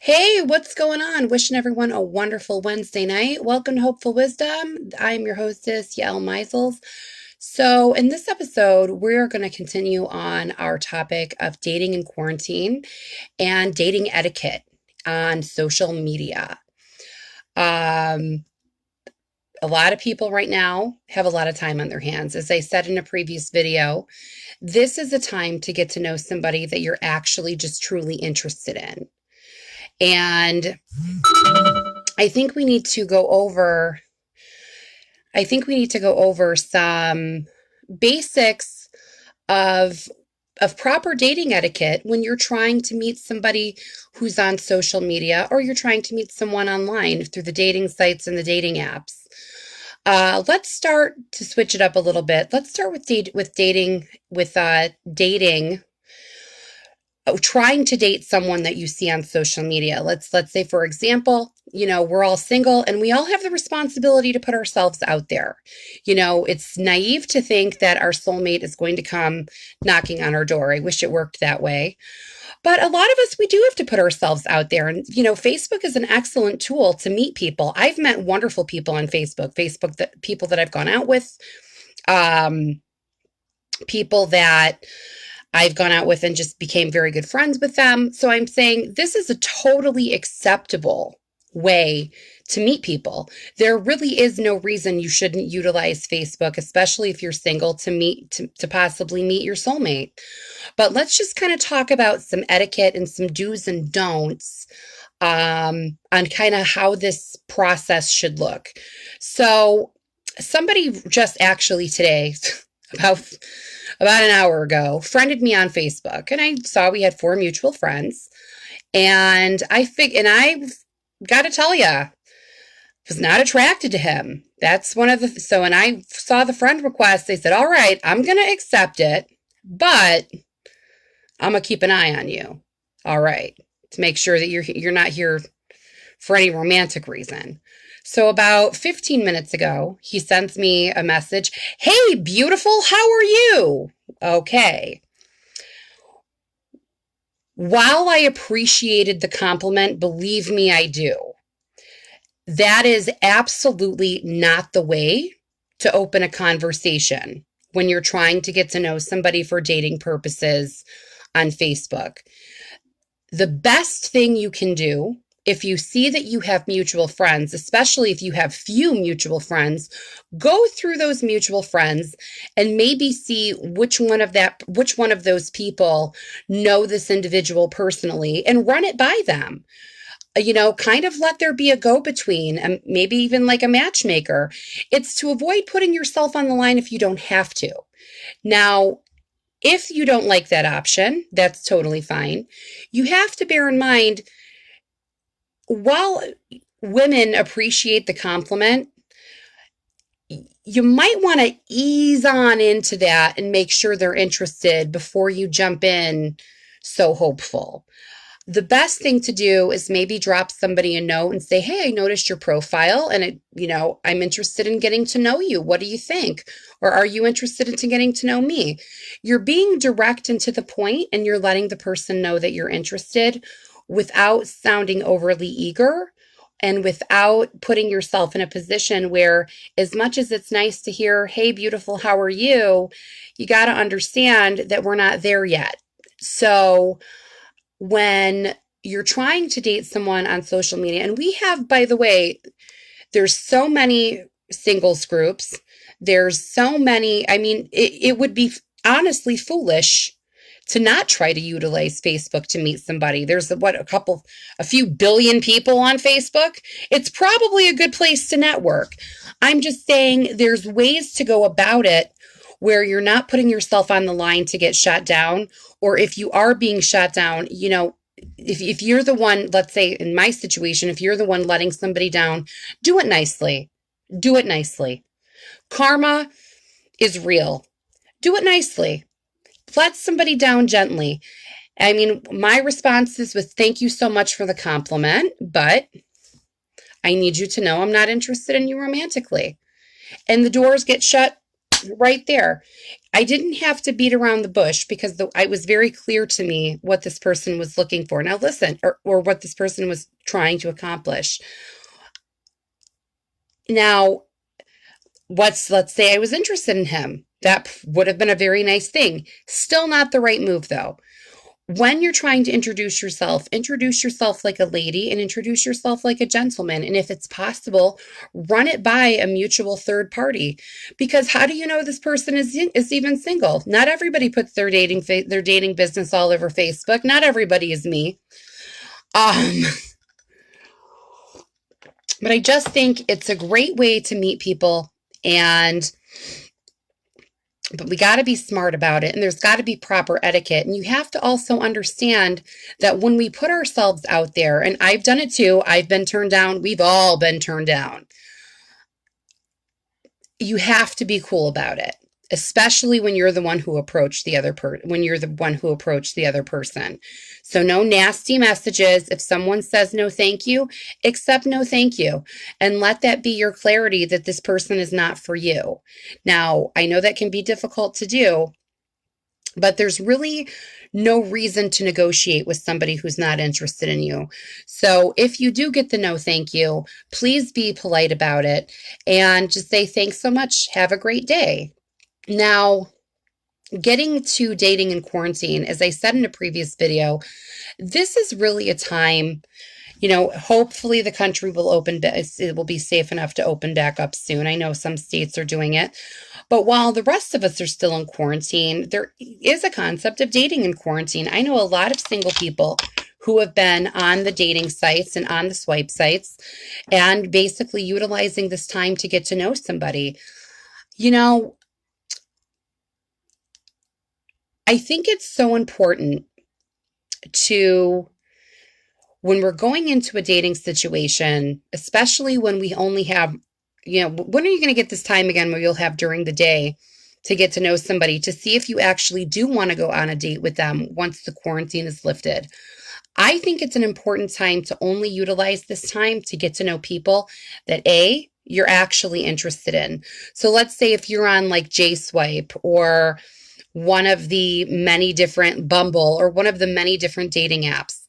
Hey, what's going on? Wishing everyone a wonderful Wednesday night. Welcome to Hopeful Wisdom. I'm your hostess, Yael Meisels. So, in this episode, we're going to continue on our topic of dating in quarantine and dating etiquette on social media. Um, a lot of people right now have a lot of time on their hands. As I said in a previous video, this is a time to get to know somebody that you're actually just truly interested in. And I think we need to go over some basics of proper dating etiquette when you're trying to meet somebody who's on social media or you're trying to meet someone online through the dating sites and the dating apps. Let's start to switch it up a little bit. Let's start with dating trying to date someone that you see on social media. Let's say, for example, we're all single and we all have the responsibility to put ourselves out there. It's naive to think that our soulmate is going to come knocking on our door. I wish it worked that way. But a lot of us, we do have to put ourselves out there. And, Facebook is an excellent tool to meet people. I've met wonderful people on Facebook, people that I've gone out with, people that I've gone out with and just became very good friends with them. So I'm saying this is a totally acceptable way to meet people. There really is no reason you shouldn't utilize Facebook, especially if you're single, to possibly meet your soulmate. But let's just kind of talk about some etiquette and some do's and don'ts on kind of how this process should look. So somebody just actually today, about an hour ago, friended me on Facebook, and I saw we had 4 mutual friends. And I've got to tell you, was not attracted to him. That's one of the, so, and I saw the friend request. They said, all right, I'm going to accept it, but I'm going to keep an eye on you. All right. To make sure that you're not here for any romantic reason. So about 15 minutes ago, he sends me a message. Hey, beautiful, how are you? Okay. While I appreciated the compliment, believe me, I do. That is absolutely not the way to open a conversation when you're trying to get to know somebody for dating purposes on Facebook. The best thing you can do, if you see that you have mutual friends, especially if you have few mutual friends, go through those mutual friends and maybe see which one of those people know this individual personally and run it by them. Kind of let there be a go-between, and maybe even like a matchmaker. It's to avoid putting yourself on the line if you don't have to. Now, if you don't like that option, that's totally fine. You have to bear in mind, while women appreciate the compliment, you might want to ease on into that and make sure they're interested before you jump in so hopeful. The best thing to do is maybe drop somebody a note and say, hey, I noticed your profile and I'm interested in getting to know you. What do you think? Or are you interested in getting to know me? You're being direct and to the point, and you're letting the person know that you're interested without sounding overly eager and without putting yourself in a position where, as much as it's nice to hear, hey, beautiful, how are you? You got to understand that we're not there yet. So when you're trying to date someone on social media, and we have, by the way, there's so many singles groups. There's so many, it would be honestly foolish to not try to utilize Facebook to meet somebody. There's a few billion people on Facebook. It's probably a good place to network. I'm just saying there's ways to go about it where you're not putting yourself on the line to get shot down. Or if you are being shot down, if you're the one, let's say in my situation, if you're the one letting somebody down, do it nicely. Do it nicely. Karma is real. Do it nicely. Let somebody down gently. My response is with thank you so much for the compliment, but I need you to know I'm not interested in you romantically. And the doors get shut right there. I didn't have to beat around the bush because it was very clear to me what this person was looking for. Now listen, or what this person was trying to accomplish. Now, let's say I was interested in him. That would have been a very nice thing. Still not the right move though. When you're trying to introduce yourself like a lady and introduce yourself like a gentleman. And if it's possible, run it by a mutual third party. Because how do you know this person is even single? Not everybody puts their dating business all over Facebook. Not everybody is me. But I just think it's a great way to meet people, but we got to be smart about it, and there's got to be proper etiquette. And you have to also understand that when we put ourselves out there, and I've done it too, I've been turned down, we've all been turned down. You have to be cool about it, especially when you're the one who approached the other person. So no nasty messages. If someone says no thank you, accept no thank you, and let that be your clarity that this person is not for you. Now, I know that can be difficult to do, but there's really no reason to negotiate with somebody who's not interested in you. So if you do get the no thank you, please be polite about it and just say thanks so much. Have a great day. Now, getting to dating in quarantine, as I said in a previous video, this is really a time, hopefully the country will it will be safe enough to open back up soon. I know some states are doing it. But while the rest of us are still in quarantine, there is a concept of dating in quarantine. I know a lot of single people who have been on the dating sites and on the swipe sites and basically utilizing this time to get to know somebody. I think it's so important when we're going into a dating situation, especially when we only have, when are you going to get this time again where you'll have during the day to get to know somebody, to see if you actually do want to go on a date with them once the quarantine is lifted? I think it's an important time to only utilize this time to get to know people that you're actually interested in. So let's say if you're on like JSwipe or one of the many different Bumble or one of the many different dating apps,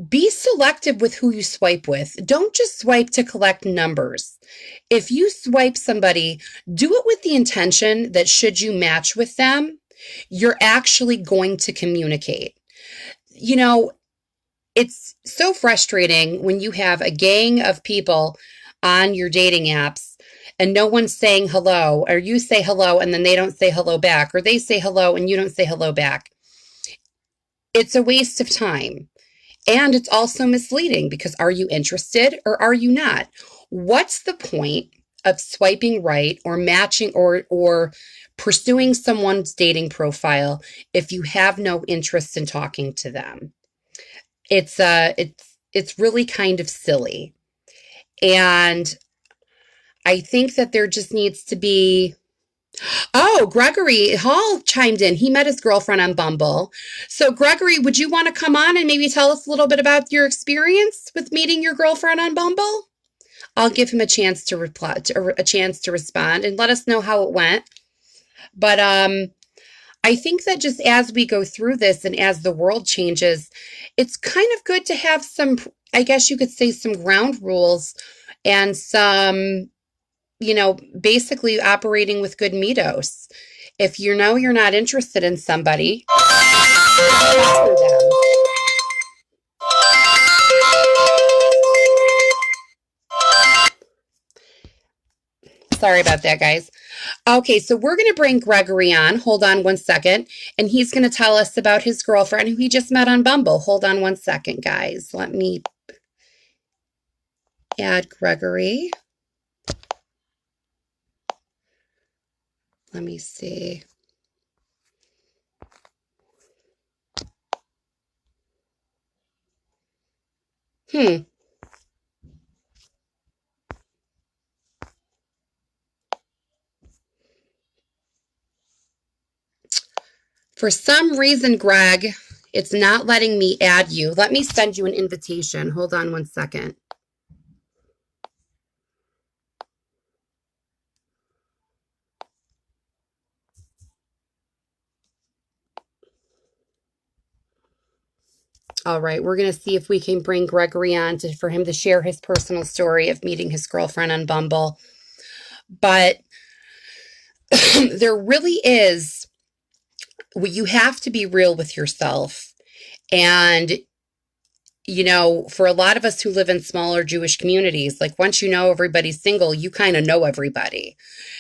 be selective with who you swipe with. Don't just swipe to collect numbers. If you swipe somebody, do it with the intention that should you match with them, you're actually going to communicate. It's so frustrating when you have a gang of people on your dating apps and no one's saying hello, or you say hello and then they don't say hello back, or they say hello and you don't say hello back. It's a waste of time. And it's also misleading because are you interested or are you not? What's the point of swiping right or matching or pursuing someone's dating profile if you have no interest in talking to them? It's really kind of silly. And I think that there just needs to be... Oh, Gregory Hall chimed in. He met his girlfriend on Bumble. So, Gregory, would you want to come on and maybe tell us a little bit about your experience with meeting your girlfriend on Bumble? I'll give him a chance to respond and let us know how it went. But I think that just as we go through this and as the world changes, it's kind of good to have some, I guess you could say, some ground rules and some, basically operating with good mitos. If you're not interested in somebody, talk to them. Sorry about that, guys. Okay, so we're going to bring Gregory on. Hold on one second. And he's going to tell us about his girlfriend who he just met on Bumble. Hold on one second, guys. Let me add Gregory. Let me see. For some reason, Greg, it's not letting me add you. Let me send you an invitation. Hold on one second. All right, we're going to see if we can bring Gregory on for him to share his personal story of meeting his girlfriend on Bumble. But there really is, you have to be real with yourself. And, you know, for a lot of us who live in smaller Jewish communities, like once you know everybody's single, you kind of know everybody.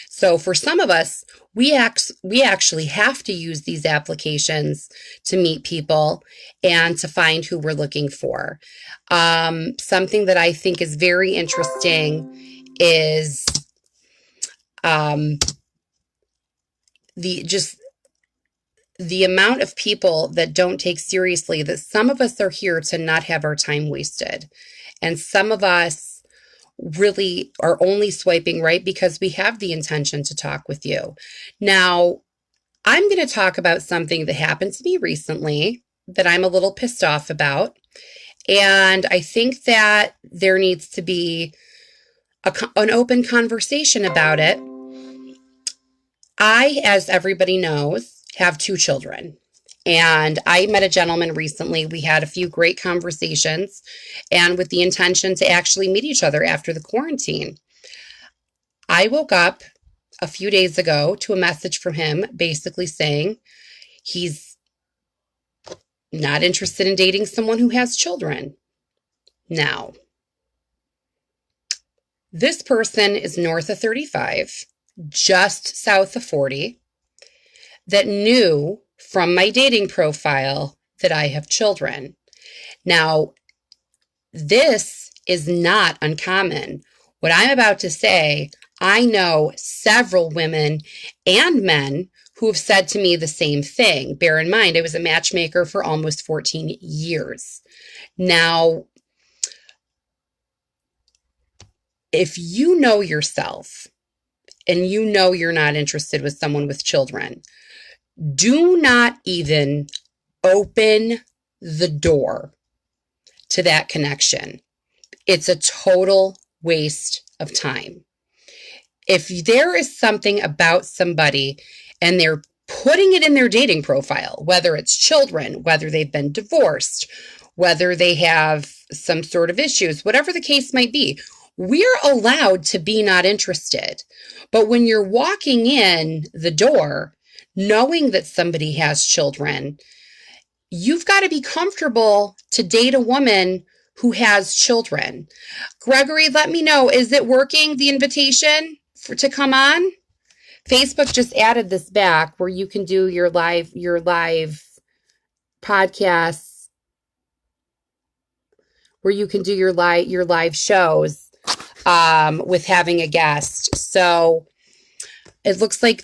So for some of us, we actually have to use these applications to meet people and to find who we're looking for. Something that I think is very interesting is the amount of people that don't take seriously that some of us are here to not have our time wasted. And some of us really are only swiping right because we have the intention to talk with you. Now, I'm going to talk about something that happened to me recently that I'm a little pissed off about. And I think that there needs to be an open conversation about it. I, as everybody knows, have 2 children. And I met a gentleman recently. We had a few great conversations and with the intention to actually meet each other after the quarantine. I woke up a few days ago to a message from him basically saying he's not interested in dating someone who has children. Now, this person is north of 35, just south of 40, that knew from my dating profile that I have children. Now, this is not uncommon. What I'm about to say, I know several women and men who have said to me the same thing. Bear in mind, I was a matchmaker for almost 14 years. Now, if you know yourself and you know you're not interested with someone with children, do not even open the door to that connection. It's a total waste of time. If there is something about somebody and they're putting it in their dating profile, whether it's children, whether they've been divorced, whether they have some sort of issues, whatever the case might be, we're allowed to be not interested. But when you're walking in the door, knowing that somebody has children, you've got to be comfortable to date a woman who has children. Gregory, let me know, is it working, the invitation to come on? Facebook just added this back where you can do your live podcasts, where you can do your live shows with having a guest. So it looks like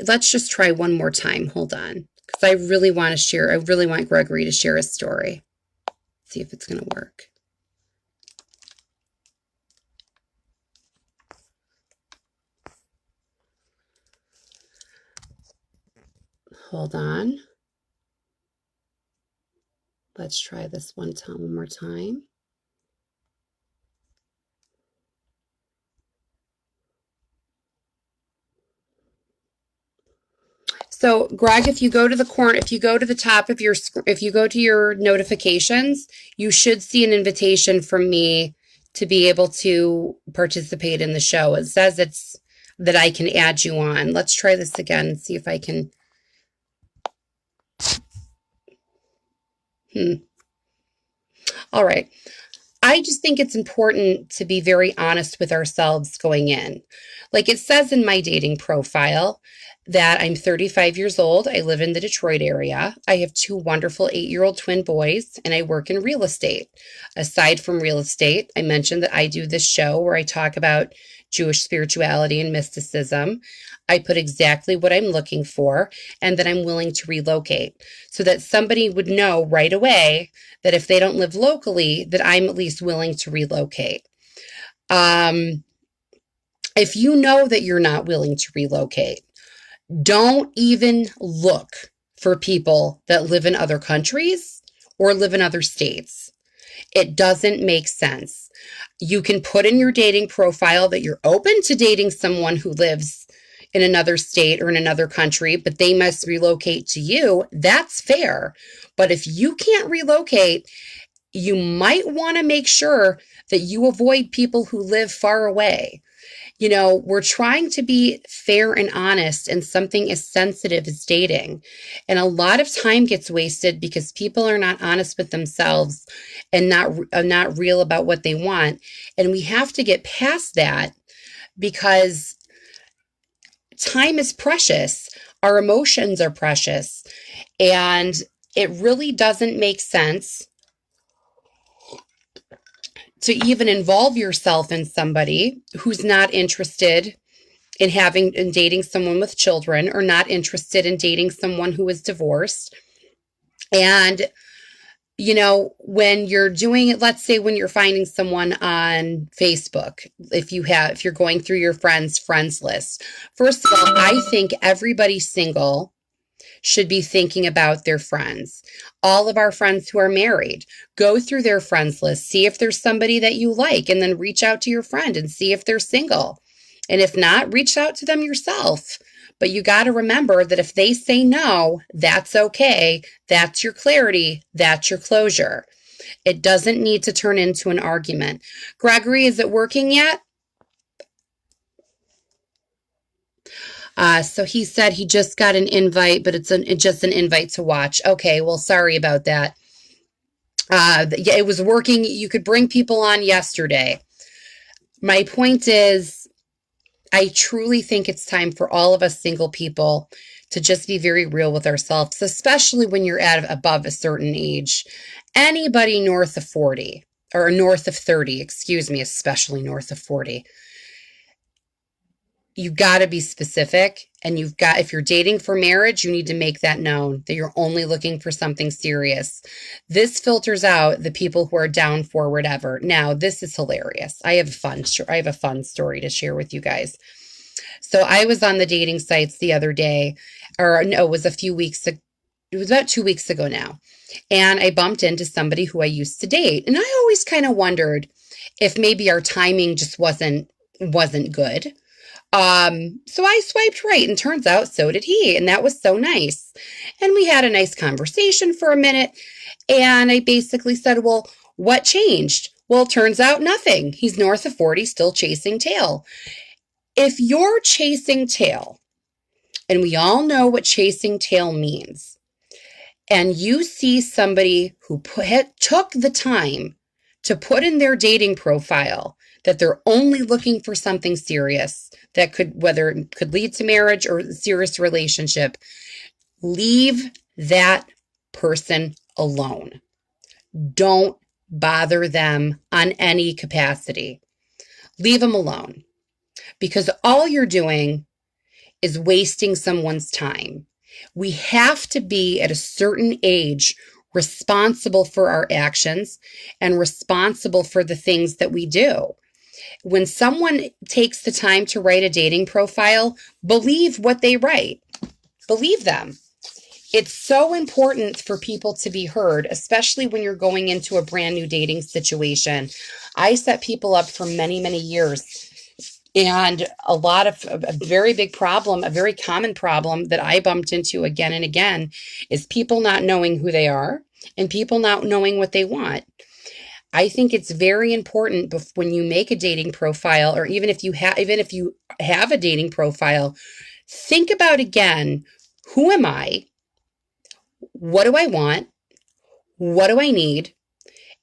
let's just try one more time. Hold on. Because I really want Gregory to share his story. See if it's going to work. Hold on. Let's try this one more time. So, Greg, if you go to the top of if you go to your notifications, you should see an invitation from me to be able to participate in the show. It says that I can add you on. Let's try this again and see if I can. All right. I just think it's important to be very honest with ourselves going in. Like it says in my dating profile that I'm 35 years old. I live in the Detroit area. I have 2 wonderful 8-year-old twin boys, and I work in real estate. Aside from real estate, I mentioned that I do this show where I talk about Jewish spirituality and mysticism. I put exactly what I'm looking for and that I'm willing to relocate so that somebody would know right away that if they don't live locally, that I'm at least willing to relocate. If you know that you're not willing to relocate, don't even look for people that live in other countries or live in other states. It doesn't make sense. You can put in your dating profile that you're open to dating someone who lives in another state or in another country, but they must relocate to you, that's fair. But if you can't relocate, you might want to make sure that you avoid people who live far away. We're trying to be fair and honest in something as sensitive as dating. And a lot of time gets wasted because people are not honest with themselves and not real about what they want. And we have to get past that because time is precious. Our emotions are precious. And it really doesn't make sense to even involve yourself in somebody who's not interested in dating someone with children, or not interested in dating someone who is divorced. And when you're doing it, let's say when you're finding someone on Facebook, if you're going through your friends list, first of all, I think everybody single should be thinking about their friends. All of our friends who are married, go through their friends list, see if there's somebody that you like, and then reach out to your friend and see if they're single. And if not, reach out to them yourself. But you got to remember that if they say no, that's okay. That's your clarity. That's your closure. It doesn't need to turn into an argument. Gregory, is it working yet? So he said he just got an invite, but it's just an invite to watch. Okay, well, sorry about that. Yeah, it was working. You could bring people on yesterday. My point is, I truly think it's time for all of us single people to just be very real with ourselves, especially when you're above a certain age. Anybody north of 40 or north of 30, excuse me, especially north of 40. You got to be specific, and if you're dating for marriage, you need to make that known that you're only looking for something serious. This filters out the people who are down for whatever. Now, this is hilarious. I have a fun story to share with you guys. So I was on the dating sites the other day, or no, it was about 2 weeks ago now. And I bumped into somebody who I used to date. And I always kind of wondered if maybe our timing just wasn't good. So I swiped right, and turns out so did he. And that was so nice. And we had a nice conversation for a minute. And I basically said, well, what changed? Well, it turns out nothing. He's north of 40, still chasing tail. If you're chasing tail, and we all know what chasing tail means, and you see somebody who took the time to put in their dating profile that they're only looking for something serious, whether it could lead to marriage or a serious relationship, leave that person alone. Don't bother them on any capacity. Leave them alone, because all you're doing is wasting someone's time. We have to be at a certain age responsible for our actions and responsible for the things that we do. When someone takes the time to write a dating profile, believe what they write. Believe them. It's so important for people to be heard, especially when you're going into a brand new dating situation. I set people up for many, many years. And a very big problem, a very common problem that I bumped into again and again is people not knowing who they are and people not knowing what they want. I think it's very important when you make a dating profile, or even if you have a dating profile, think about again, who am I? What do I want? What do I need?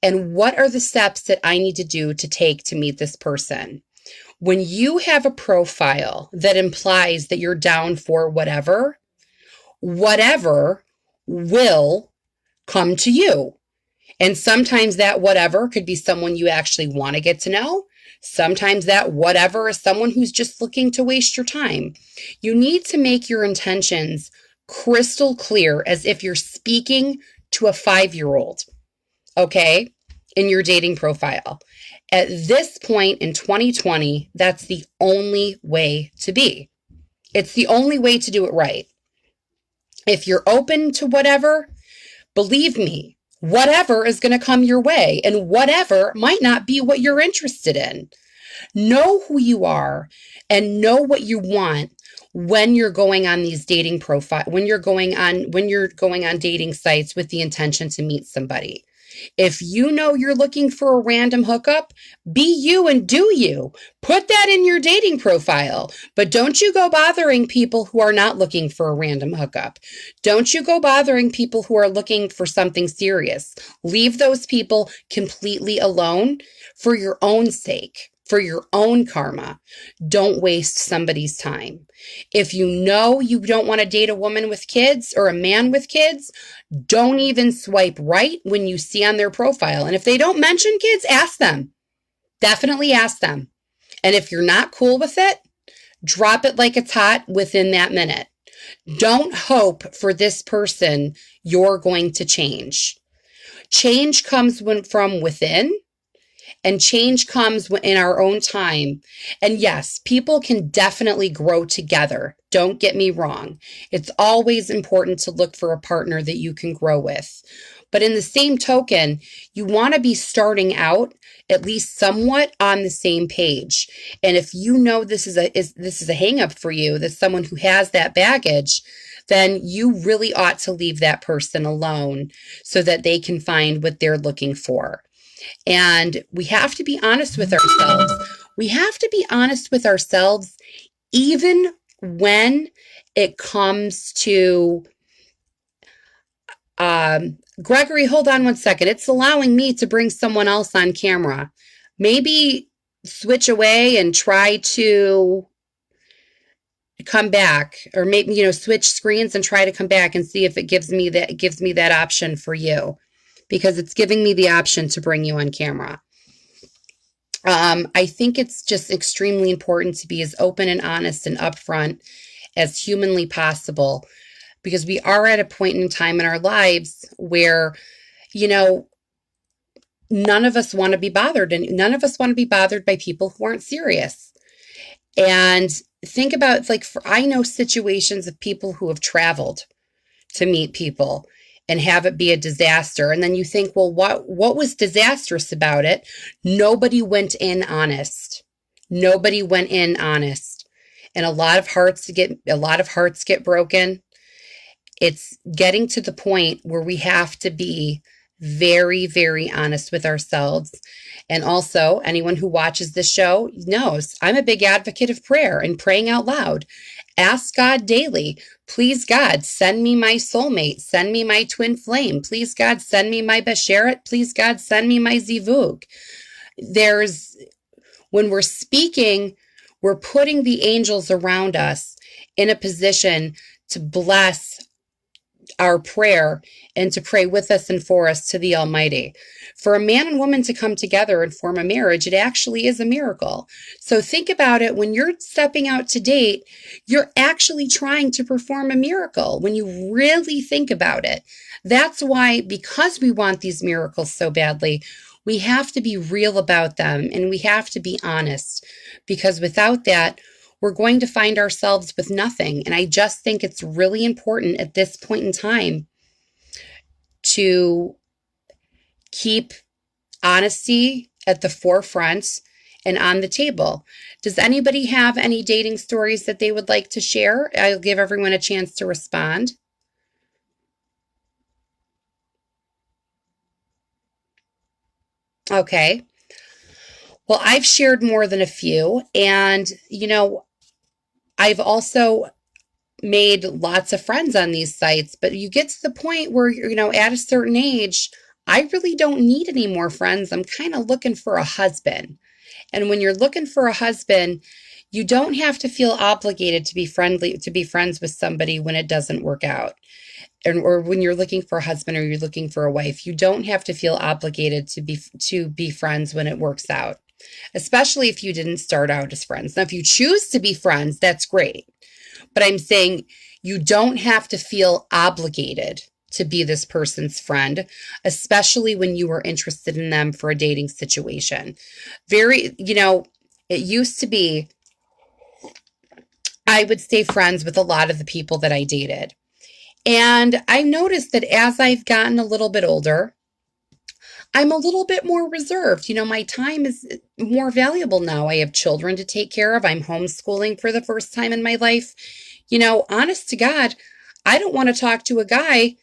And what are the steps that I need to do to take to meet this person? When you have a profile that implies that you're down for whatever will come to you. And sometimes that whatever could be someone you actually want to get to know. Sometimes that whatever is someone who's just looking to waste your time. You need to make your intentions crystal clear, as if you're speaking to a 5-year-old, okay, in your dating profile. At this point in 2020, that's the only way to be. It's the only way to do it right. If you're open to whatever, believe me, whatever is going to come your way, and whatever might not be what you're interested in. Know who you are and know what you want when you're going on these dating when you're going on dating sites with the intention to meet somebody. If you know you're looking for a random hookup, be you and do you. Put that in your dating profile. But don't you go bothering people who are not looking for a random hookup. Don't you go bothering people who are looking for something serious. Leave those people completely alone for your own sake, for your own karma. Don't waste somebody's time. If you know you don't want to date a woman with kids or a man with kids, don't even swipe right when you see on their profile. And if they don't mention kids, ask them. Definitely ask them. And if you're not cool with it, drop it like it's hot within that minute. Don't hope for this person you're going to change. Change comes from within. And change comes in our own time. And yes, people can definitely grow together. Don't get me wrong. It's always important to look for a partner that you can grow with. But in the same token, you want to be starting out at least somewhat on the same page. And if you know this is a hang up for you, that's someone who has that baggage, then you really ought to leave that person alone so that they can find what they're looking for. And we have to be honest with ourselves. We have to be honest with ourselves even when it comes to, Gregory, hold on one second. It's allowing me to bring someone else on camera. Maybe switch away and try to come back, or maybe, switch screens and try to come back and see if it gives me that option for you, because it's giving me the option to bring you on camera. I think it's just extremely important to be as open and honest and upfront as humanly possible, because we are at a point in time in our lives where, none of us want to be bothered, and none of us want to be bothered by people who aren't serious. And think about, I know situations of people who have traveled to meet people and have it be a disaster. And then you think, well, what was disastrous about it? Nobody went in honest. Nobody went in honest. And a lot of hearts get broken. It's getting to the point where we have to be very, very honest with ourselves. And also, anyone who watches this show knows I'm a big advocate of prayer and praying out loud. Ask God daily, please God, send me my soulmate, send me my twin flame, please God, send me my Besheret, please God, send me my Zivug. When we're speaking, we're putting the angels around us in a position to bless our prayer and to pray with us and for us to the Almighty. For a man and woman to come together and form a marriage, it actually is a miracle. So think about it. When you're stepping out to date, you're actually trying to perform a miracle when you really think about it. That's why, because we want these miracles so badly, we have to be real about them and we have to be honest, because without that, we're going to find ourselves with nothing. And I just think it's really important at this point in time to keep honesty at the forefront and on the table. Does anybody have any dating stories that they would like to share? I'll give everyone a chance to respond. Okay. Well, I've shared more than a few, and I've also made lots of friends on these sites, but you get to the point where, at a certain age, I really don't need any more friends. I'm kind of looking for a husband. And when you're looking for a husband, you don't have to feel obligated to be friends with somebody when it doesn't work out. Or when you're looking for a husband or you're looking for a wife, you don't have to feel obligated to be friends when it works out, especially if you didn't start out as friends. Now, if you choose to be friends, that's great. But I'm saying you don't have to feel obligated to be this person's friend, especially when you were interested in them for a dating situation. It used to be, I would stay friends with a lot of the people that I dated. And I noticed that as I've gotten a little bit older, I'm a little bit more reserved. My time is more valuable now. I have children to take care of. I'm homeschooling for the first time in my life. Honest to God, I don't want to talk to a guy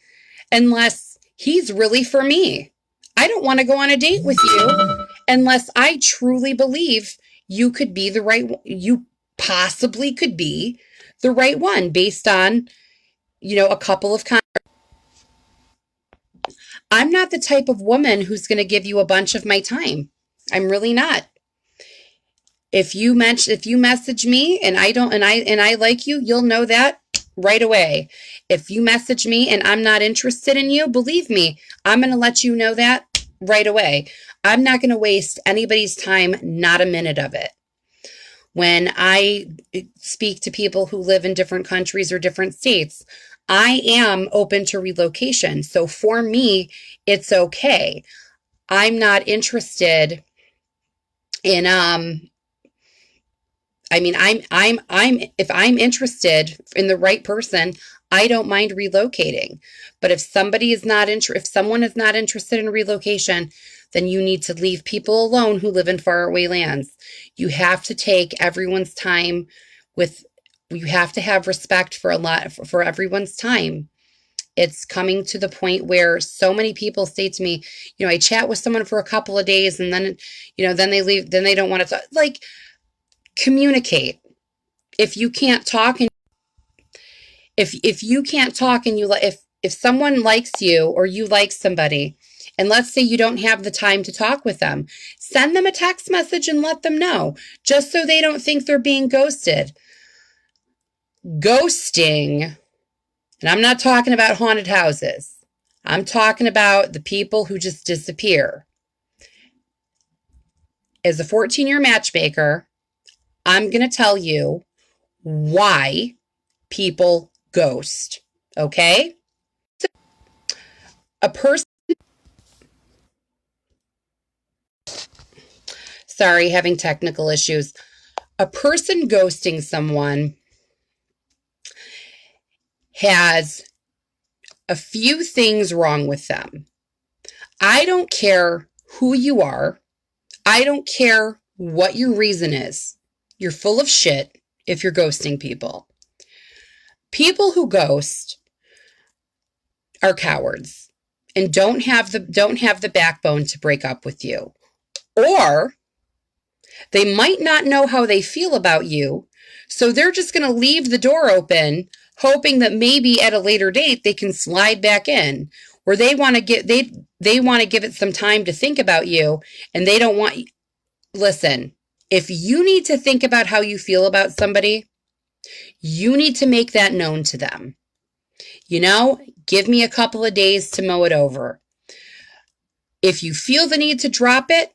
unless he's really for me. I don't want to go on a date with you unless I truly believe you could be the right one. You possibly could be the right one based on, a couple of I'm not the type of woman who's going to give you a bunch of my time. I'm really not. If you message me and I like you, you'll know that right away. If you message me and I'm not interested in you, believe me, I'm going to let you know that right away. I'm not going to waste anybody's time, not a minute of it. When I speak to people who live in different countries or different states, I am open to relocation. So for me, it's okay. I'm not interested in if I'm interested in the right person, I don't mind relocating. But if if someone is not interested in relocation, then you need to leave people alone who live in faraway lands. You have to take everyone's time you have to have respect for everyone's time. It's coming to the point where so many people say to me, I chat with someone for a couple of days and then, then they leave, then they don't want to talk. Like, communicate. If you can't talk and if you can't talk and if someone likes you or you like somebody, and let's say you don't have the time to talk with them, send them a text message and let them know, just so they don't think they're being ghosted. Ghosting, and I'm not talking about haunted houses. I'm talking about the people who just disappear. As a 14-year matchmaker, I'm going to tell you why people ghost. Okay? A person, sorry, having technical issues. A person ghosting someone has a few things wrong with them. I don't care who you are. I don't care what your reason is. You're full of shit if you're ghosting people. People who ghost are cowards and don't have the backbone to break up with you. Or they might not know how they feel about you, so they're just going to leave the door open, hoping that maybe at a later date they can slide back in. Or they want to give it some time to think about you, and they don't want. Listen, if you need to think about how you feel about somebody, you need to make that known to them. Give me a couple of days to mow it over. If you feel the need to drop it,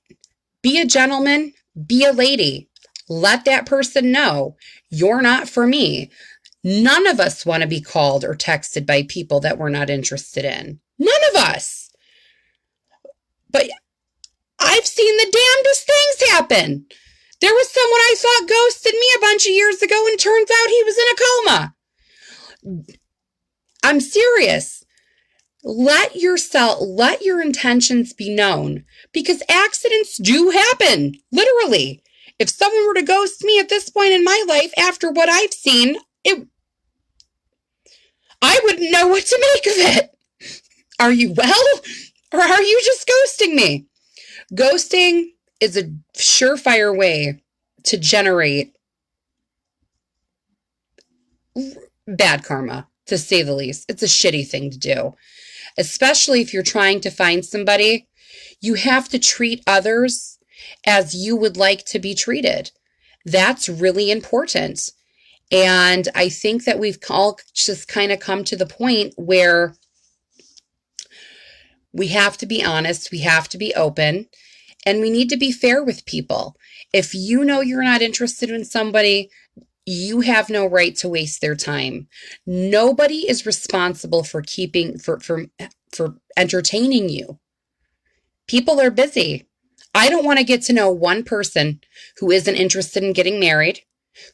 be a gentleman, be a lady. Let that person know you're not for me. None of us want to be called or texted by people that we're not interested in. None of us. But I've seen the damnedest things happen. There was someone I thought ghosted me a bunch of years ago, and turns out he was in a coma. I'm serious. Let your intentions be known, because accidents do happen, literally. If someone were to ghost me at this point in my life after what I've seen, I wouldn't know what to make of it. Are you well? Or are you just ghosting me? Ghosting is a surefire way to generate bad karma, to say the least. It's a shitty thing to do. Especially if you're trying to find somebody, you have to treat others as you would like to be treated. That's really important. And I think that we've all just kind of come to the point where we have to be honest, we have to be open, and we need to be fair with people. If you know you're not interested in somebody, you have no right to waste their time. Nobody is responsible for entertaining you. People are busy. I don't want to get to know one person who isn't interested in getting married,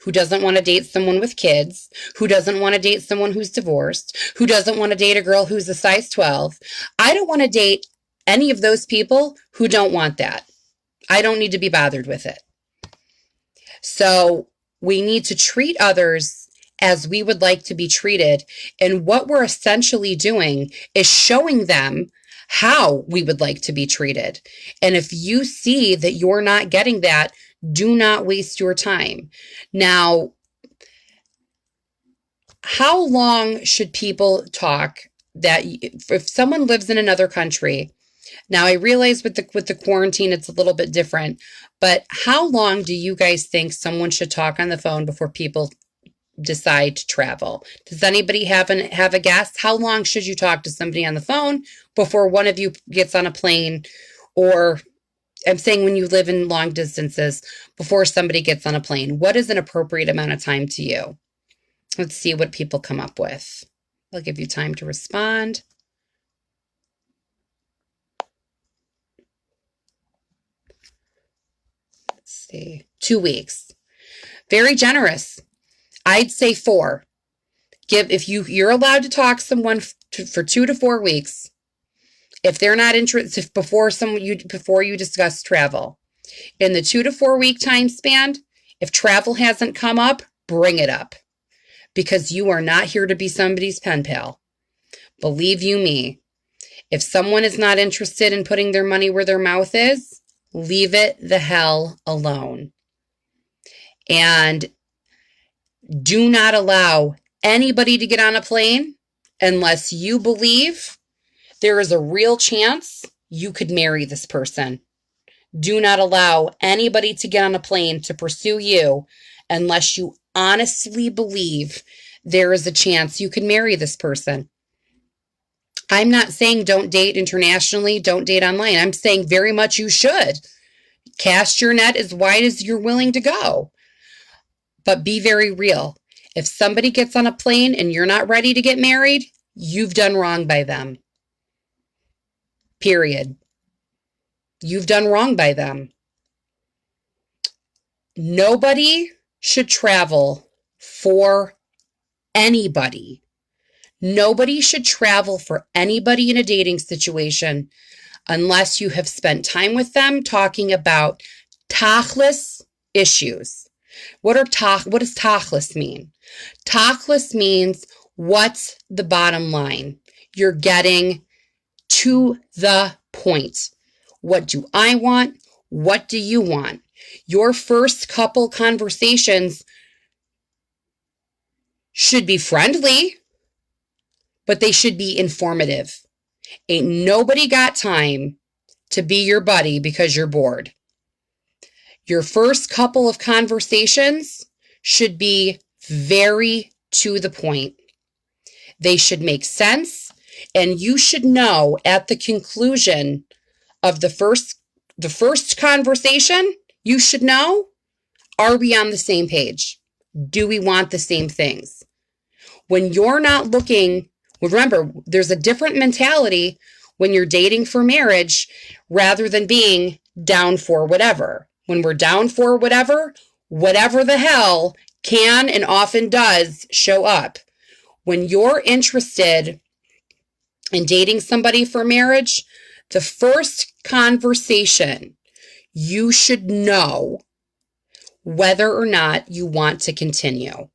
who doesn't want to date someone with kids, who doesn't want to date someone who's divorced, who doesn't want to date a girl who's a size 12. I don't want to date any of those people who don't want that. I don't need to be bothered with it. So we need to treat others as we would like to be treated. And what we're essentially doing is showing them how we would like to be treated. And if you see that you're not getting that, do not waste your time. Now, how long should people talk that if someone lives in another country? Now, I realize with the quarantine, it's a little bit different, but how long do you guys think someone should talk on the phone before people decide to travel? Does anybody have a guess? How long should you talk to somebody on the phone before one of you gets on a plane? Or I'm saying when you live in long distances, before somebody gets on a plane, what is an appropriate amount of time to you? Let's see what people come up with. I'll give you time to respond. Let's see. 2 weeks. Very generous. I'd say 4. If you're allowed to talk to someone for 2 to 4 weeks, if they're not interested before you discuss travel. In the 2 to 4 week time span, if travel hasn't come up, bring it up. Because you are not here to be somebody's pen pal. Believe you me, if someone is not interested in putting their money where their mouth is, leave it the hell alone. And do not allow anybody to get on a plane unless you believe there is a real chance you could marry this person. Do not allow anybody to get on a plane to pursue you unless you honestly believe there is a chance you could marry this person. I'm not saying don't date internationally, don't date online. I'm saying very much you should. Cast your net as wide as you're willing to go. But be very real. If somebody gets on a plane and you're not ready to get married, you've done wrong by them. Period. You've done wrong by them. Nobody should travel for anybody. Nobody should travel for anybody in a dating situation unless you have spent time with them talking about tachlis issues. What does tachlis mean? Tachlis means what's the bottom line? You're getting to the point. What do I want? What do you want? Your first couple conversations should be friendly, but they should be informative. Ain't nobody got time to be your buddy because you're bored. Your first couple of conversations should be very to the point. They should make sense, and you should know at the conclusion of the first conversation, you should know, are we on the same page? Do we want the same things? When you're not looking, remember, there's a different mentality when you're dating for marriage rather than being down for whatever. When we're down for whatever the hell can and often does show up. When you're interested in dating somebody for marriage, the first conversation, you should know whether or not you want to continue.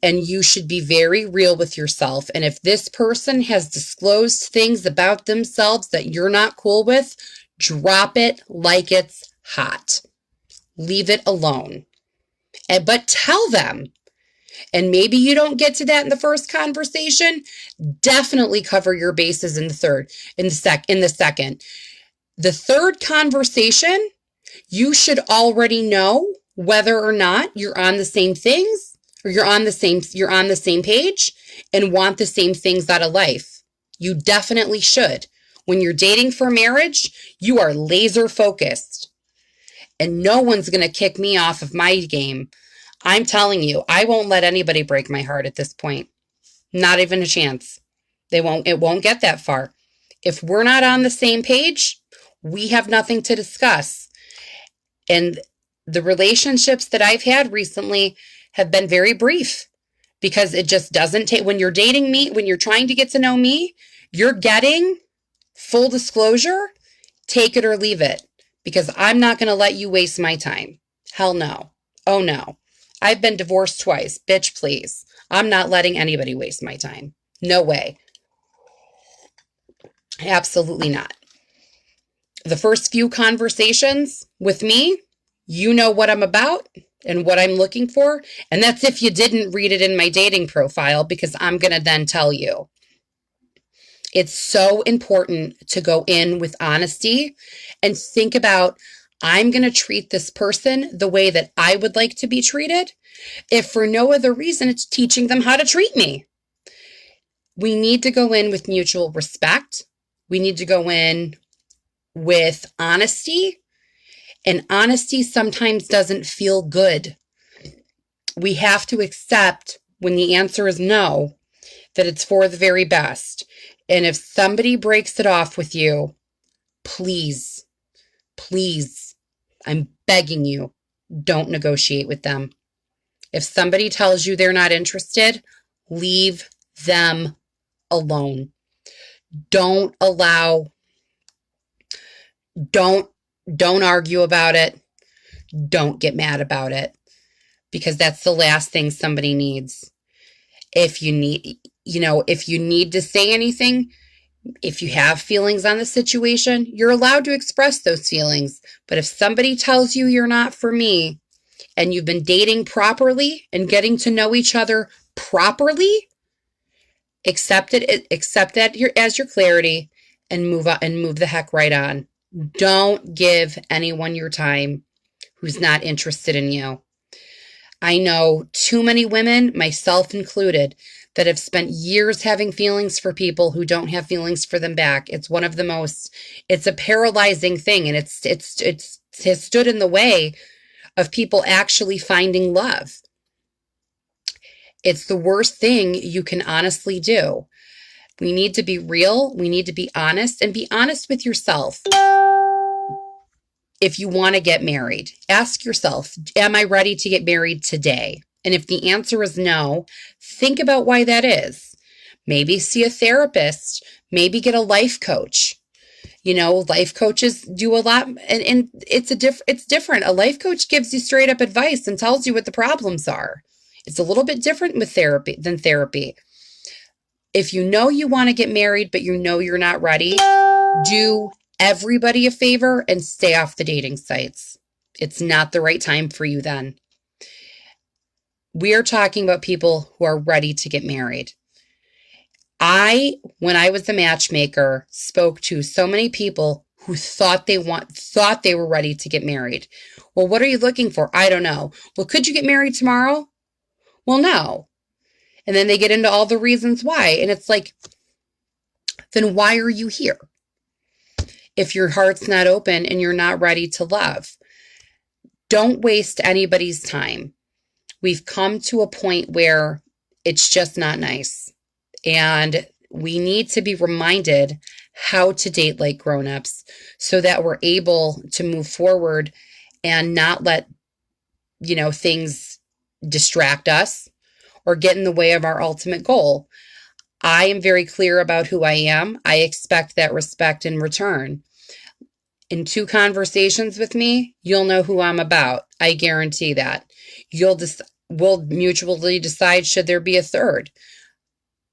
And you should be very real with yourself. And if this person has disclosed things about themselves that you're not cool with, drop it like it's hot. Leave it alone. But tell them. And maybe you don't get to that in the first conversation. Definitely cover your bases in the second. The third conversation, you should already know whether or not you're on the same things, or you're on the same page and want the same things out of life. You definitely should. When you're dating for marriage, you are laser focused. And no one's going to kick me off of my game. I'm telling you, I won't let anybody break my heart at this point. Not even a chance. It won't get that far. If we're not on the same page, we have nothing to discuss. And the relationships that I've had recently have been very brief because it just doesn't take, when you're dating me, when you're trying to get to know me, you're getting Full disclosure, take it or leave it, because I'm not going to let you waste my time. Hell no. Oh no. I've been divorced twice. Bitch, please. I'm not letting anybody waste my time. No way. Absolutely not. The first few conversations with me, you know what I'm about and what I'm looking for. And that's if you didn't read it in my dating profile, because I'm going to then tell you. It's so important to go in with honesty and think about, I'm going to treat this person the way that I would like to be treated. If for no other reason, it's teaching them how to treat me. We need to go in with mutual respect. We need to go in with honesty. And honesty sometimes doesn't feel good. We have to accept when the answer is no, that it's for the very best. And if somebody breaks it off with you, please, please, I'm begging you, don't negotiate with them. If somebody tells you they're not interested, leave them alone. Don't argue about it. Don't get mad about it, because that's the last thing somebody needs. If you need to say anything, if you have feelings on the situation, you're allowed to express those feelings. But if somebody tells you you're not for me, and you've been dating properly and getting to know each other properly, accept that as your clarity and move the heck right on. Don't give anyone your time who's not interested in you. I know too many women, myself included, that have spent years having feelings for people who don't have feelings for them back. It's a paralyzing thing, and it has stood in the way of people actually finding love. It's the worst thing you can honestly do. We need to be real. We need to be honest, and be honest with yourself. If you want to get married, ask yourself, am I ready to get married today? And if the answer is no, think about why that is. Maybe see a therapist, maybe get a life coach. Life coaches do a lot, and it's different. A life coach gives you straight up advice and tells you what the problems are. It's a little bit different with therapy. If you know you want to get married, but you know you're not ready, do everybody a favor and stay off the dating sites. It's not the right time for you then. We are talking about people who are ready to get married. When I was a matchmaker, spoke to so many people who thought they were ready to get married. Well, what are you looking for? I don't know. Well, could you get married tomorrow? Well, no. And then they get into all the reasons why. And it's like, then why are you here? If your heart's not open and you're not ready to love, don't waste anybody's time. We've come to a point where it's just not nice. And we need to be reminded how to date like grown-ups so that we're able to move forward and not let, things distract us or get in the way of our ultimate goal. I am very clear about who I am. I expect that respect in return. In 2 conversations with me, you'll know who I'm about. I guarantee that. We'll mutually decide should there be a third.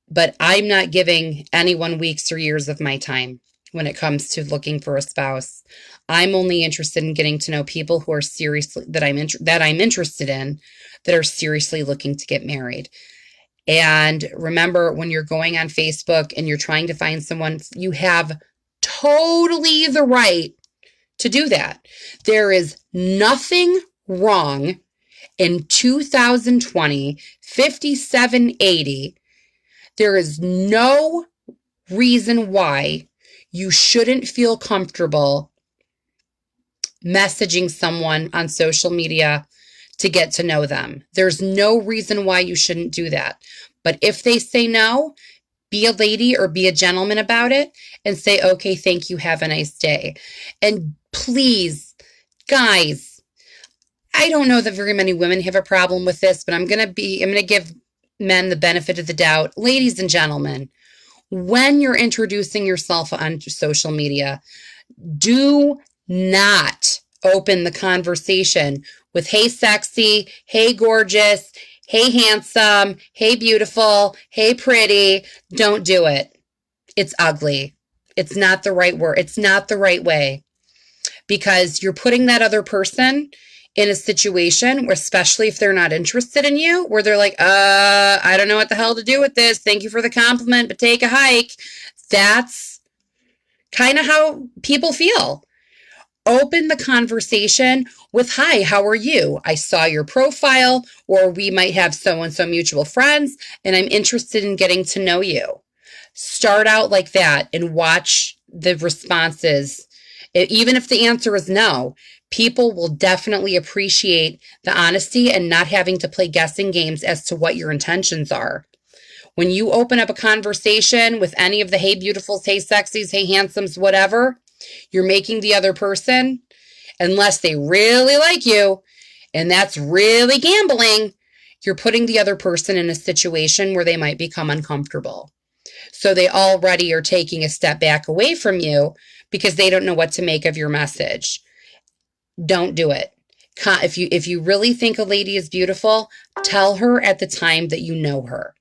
But I'm not giving anyone weeks or years of my time when it comes to looking for a spouse. I'm only interested in getting to know people who are that I'm interested in, that are seriously looking to get married. And remember, when you're going on Facebook and you're trying to find someone, you have totally the right to do that. There is nothing wrong in 2020, 5780. There is no reason why you shouldn't feel comfortable messaging someone on social media to get to know them. There's no reason why you shouldn't do that. But if they say no, be a lady or be a gentleman about it and say, okay, thank you, have a nice day. And please, guys, I don't know that very many women have a problem with this, but I'm going to give men the benefit of the doubt. Ladies and gentlemen, when you're introducing yourself on social media, do not open the conversation with, hey, sexy, hey, gorgeous, hey, handsome, hey, beautiful, hey, pretty. Don't do it. It's ugly. It's not the right word. It's not the right way, because you're putting that other person in a situation where, especially if they're not interested in you, where they're like, I don't know what the hell to do with this. Thank you for the compliment, but take a hike. That's kind of how people feel. Open the conversation with, hi, how are you? I saw your profile, or we might have so-and-so mutual friends, and I'm interested in getting to know you. Start out like that and watch the responses. Even if the answer is no, people will definitely appreciate the honesty and not having to play guessing games as to what your intentions are. When you open up a conversation with any of the hey beautifuls, hey sexies, hey handsomes, whatever, you're making the other person, unless they really like you, and that's really gambling, you're putting the other person in a situation where they might become uncomfortable. So they already are taking a step back away from you because they don't know what to make of your message. Don't do it. If you really think a lady is beautiful, tell her at the time that you know her.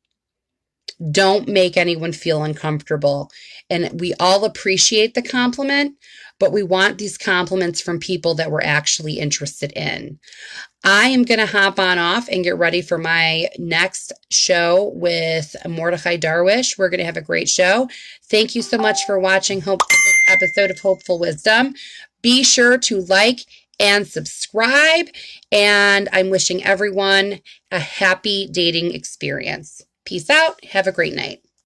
Don't make anyone feel uncomfortable. And we all appreciate the compliment, but we want these compliments from people that we're actually interested in. I am going to hop on off and get ready for my next show with Mordechai Darwish. We're going to have a great show. Thank you so much for watching this episode of Hopeful Wisdom. Be sure to like and subscribe. And I'm wishing everyone a happy dating experience. Peace out. Have a great night.